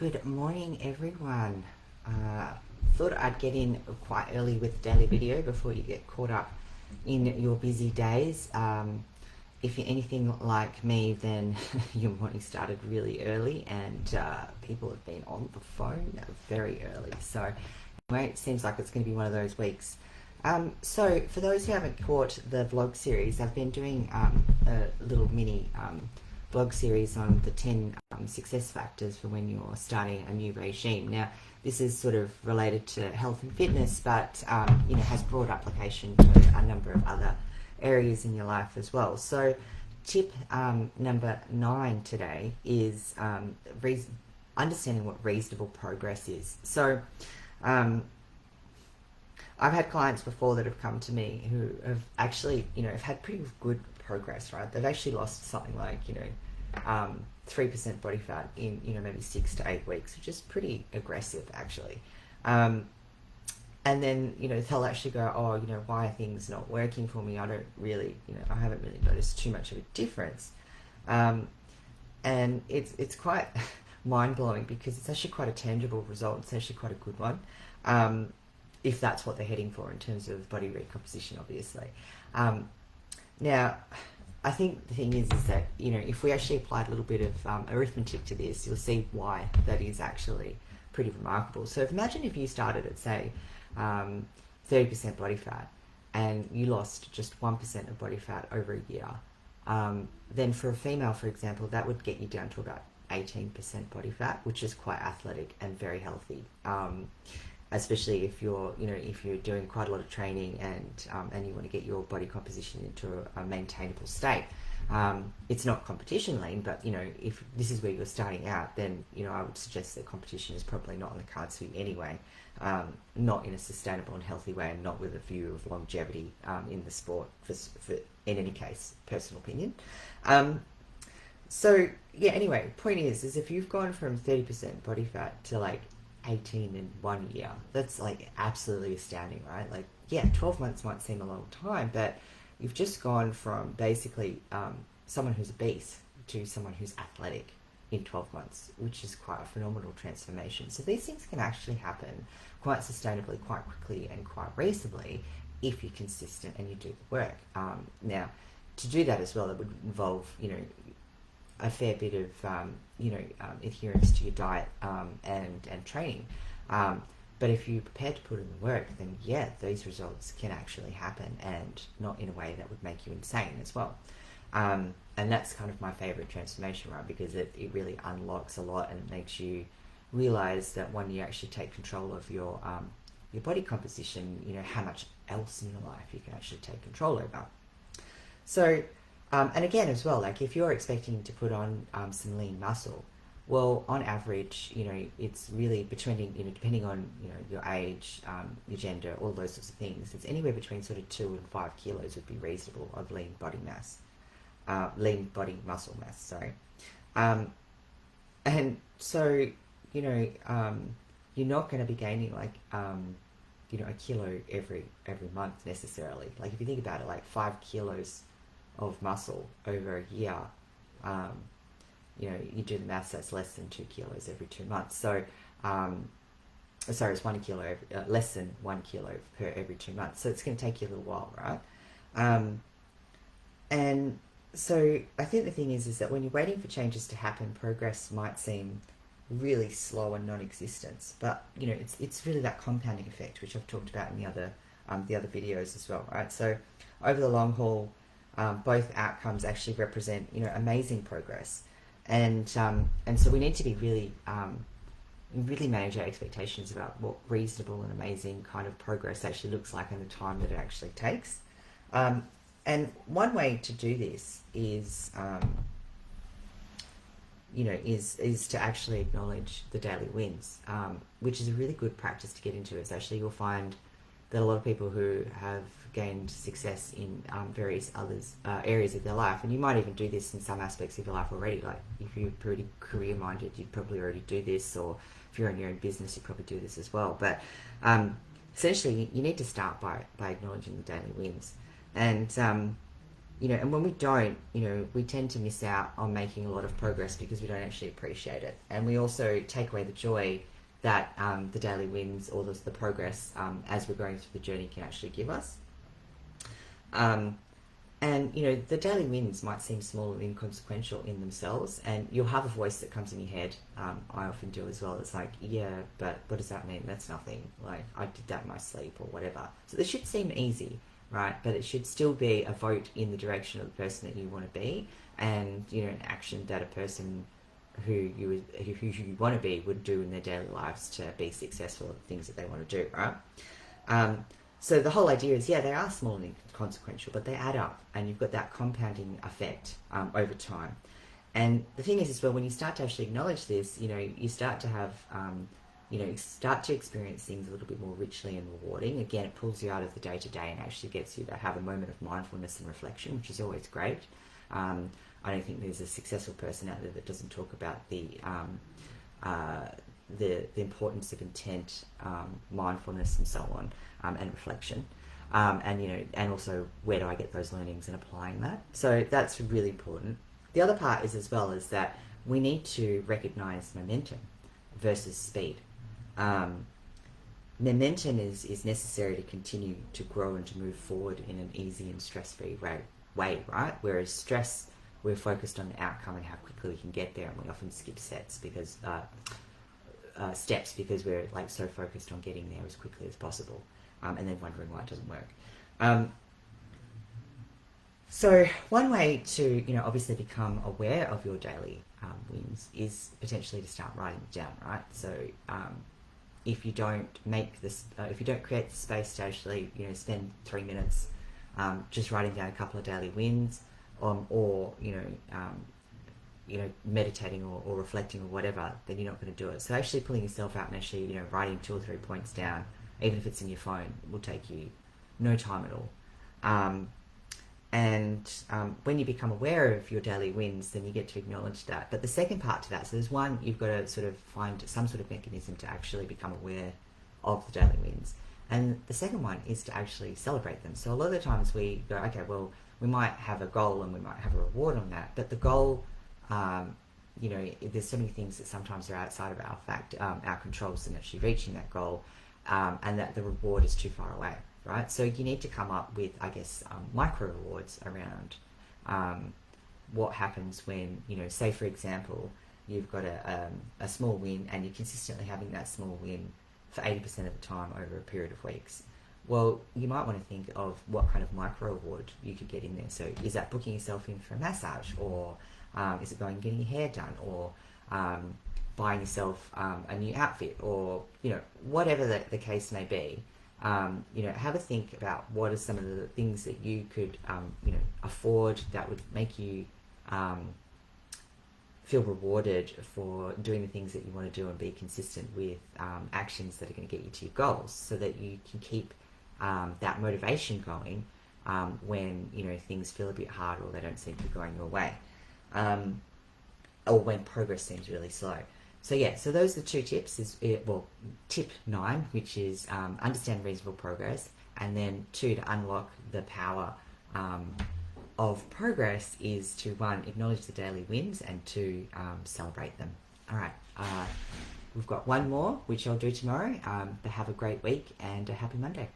Good morning, everyone. Thought I'd get in quite early with daily video before you get caught up in your busy days. If you're anything like me, then your morning started really early and people have been on the phone very early. So anyway, it seems like it's going to be one of those weeks. So for those who haven't caught the vlog series, I've been doing a little mini vlog series on the 10 success factors for when you're starting a new regime. Now, this is sort of related to health and fitness, but has broad application to a number of other areas in your life as well. So, tip number 9 today is understanding what reasonable progress is. So, I've had clients before that have come to me who have actually, have had pretty good progress, right? They've actually lost something like, 3% body fat in, maybe 6 to 8 weeks, which is pretty aggressive, actually. And then, they'll actually go, oh, why are things not working for me? I don't really, I haven't really noticed too much of a difference. And it's quite mind-blowing because it's actually quite a tangible result. It's actually quite a good one. If that's what they're heading for in terms of body recomposition, obviously. Now, I think the thing is that, if we actually applied a little bit of arithmetic to this, you'll see why that is actually pretty remarkable. So imagine if you started at, say, 30% body fat and you lost just 1% of body fat over a year. Then for a female, for example, that would get you down to about 18% body fat, which is quite athletic and very healthy. Especially if you're, if you're doing quite a lot of training and you want to get your body composition into a maintainable state. It's not competition lean, but, if this is where you're starting out, then, I would suggest that competition is probably not on the cards for you anyway. Not in a sustainable and healthy way, and not with a view of longevity in the sport, for in any case, personal opinion. So, yeah, anyway, point is if you've gone from 30% body fat to like 18 in 1 year, that's like absolutely astounding, right? Like, yeah, 12 months might seem a long time, but you've just gone from basically someone who's obese to someone who's athletic in 12 months, which is quite a phenomenal transformation. So these things can actually happen quite sustainably, quite quickly, and quite reasonably if you're consistent and you do the work. Now, to do that as well, it would involve, a fair bit of adherence to your diet and training. But if you're prepared to put in the work, then yeah, these results can actually happen, and not in a way that would make you insane as well. And that's kind of my favorite transformation, right? Because it really unlocks a lot, and it makes you realize that when you actually take control of your body composition, how much else in your life you can actually take control over. So, and again as well, like if you're expecting to put on some lean muscle, well, on average, it's really between, depending on, your age, your gender, all those sorts of things, it's anywhere between sort of 2 and 5 kilos would be reasonable of lean body mass, lean body muscle mass, sorry. And so, you're not going to be gaining like, a kilo every month necessarily. Like if you think about it, like 5 kilos of muscle over a year, you do the maths, that's less than 2 kilos every 2 months. So, sorry, it's 1 kilo, less than 1 kilo per every 2 months. So it's going to take you a little while, right? And so I think the thing is that when you're waiting for changes to happen, progress might seem really slow and non-existent. But, it's really that compounding effect, which I've talked about in the other videos as well, right? So over the long haul, both outcomes actually represent, amazing progress. And so we need to be really manage our expectations about what reasonable and amazing kind of progress actually looks like and the time that it actually takes. And one way to do this is, is to actually acknowledge the daily wins, which is a really good practice to get into. It's actually, you'll find that a lot of people who have gained success in various others areas of their life, and you might even do this in some aspects of your life already, like if you're pretty career minded, you'd probably already do this, or if you're in your own business, you probably do this as well. But essentially, you need to start by acknowledging the daily wins. And and when we don't, we tend to miss out on making a lot of progress because we don't actually appreciate it. And we also take away the joy that the daily wins or the progress as we're going through the journey can actually give us. And, the daily wins might seem small and inconsequential in themselves, and you'll have a voice that comes in your head. I often do as well. It's like, yeah, but what does that mean? That's nothing. Like, I did that in my sleep or whatever. So this should seem easy, right? But it should still be a vote in the direction of the person that you want to be, and, an action that a person who you want to be would do in their daily lives to be successful at the things that they want to do, right? So the whole idea is, they are small and inconsequential, but they add up, and you've got that compounding effect over time. And the thing is, well, when you start to actually acknowledge this, you start to have, start to experience things a little bit more richly and rewarding. Again, it pulls you out of the day-to-day and actually gets you to have a moment of mindfulness and reflection, which is always great. I don't think there's a successful person out there that doesn't talk about the importance of intent, mindfulness, and so on, and reflection, and also where do I get those learnings and applying that. So that's really important. The other part is as well is that we need to recognize momentum versus speed. Momentum is necessary to continue to grow and to move forward in an easy and stress-free way, right? Whereas stress, we're focused on the outcome and how quickly we can get there, and we often skip steps because we're so focused on getting there as quickly as possible, and then wondering why it doesn't work. So one way to obviously become aware of your daily wins is potentially to start writing it down, right? So if you don't create the space to actually spend 3 minutes just writing down a couple of daily wins, or meditating or reflecting or whatever, then you're not going to do it. So actually pulling yourself out and actually, writing 2 or 3 points down, even if it's in your phone, will take you no time at all. When you become aware of your daily wins, then you get to acknowledge that. But the second part to that, so there's one, you've got to sort of find some sort of mechanism to actually become aware of the daily wins. And the second one is to actually celebrate them. So a lot of the times we go, okay, well, we might have a goal and we might have a reward on that, but the goal, there's so many things that sometimes are outside of our controls in actually reaching that goal, and that the reward is too far away, right? So you need to come up with, micro rewards around what happens when, say for example, you've got a small win and you're consistently having that small win for 80% of the time over a period of weeks. Well, you might want to think of what kind of micro reward you could get in there. So is that booking yourself in for a massage, or is it going and getting your hair done, or buying yourself a new outfit, or whatever the case may be. Have a think about what are some of the things that you could afford that would make you feel rewarded for doing the things that you want to do, and be consistent with actions that are going to get you to your goals, so that you can keep that motivation going when things feel a bit hard or they don't seem to be going your way, or when progress seems really slow. So so those are the 2 tips. Tip 9, which is understand reasonable progress, and then 2, to unlock the power of progress, is to 1, acknowledge the daily wins, and 2, celebrate them. All right, we've got one more which I'll do tomorrow, but have a great week and a happy Monday.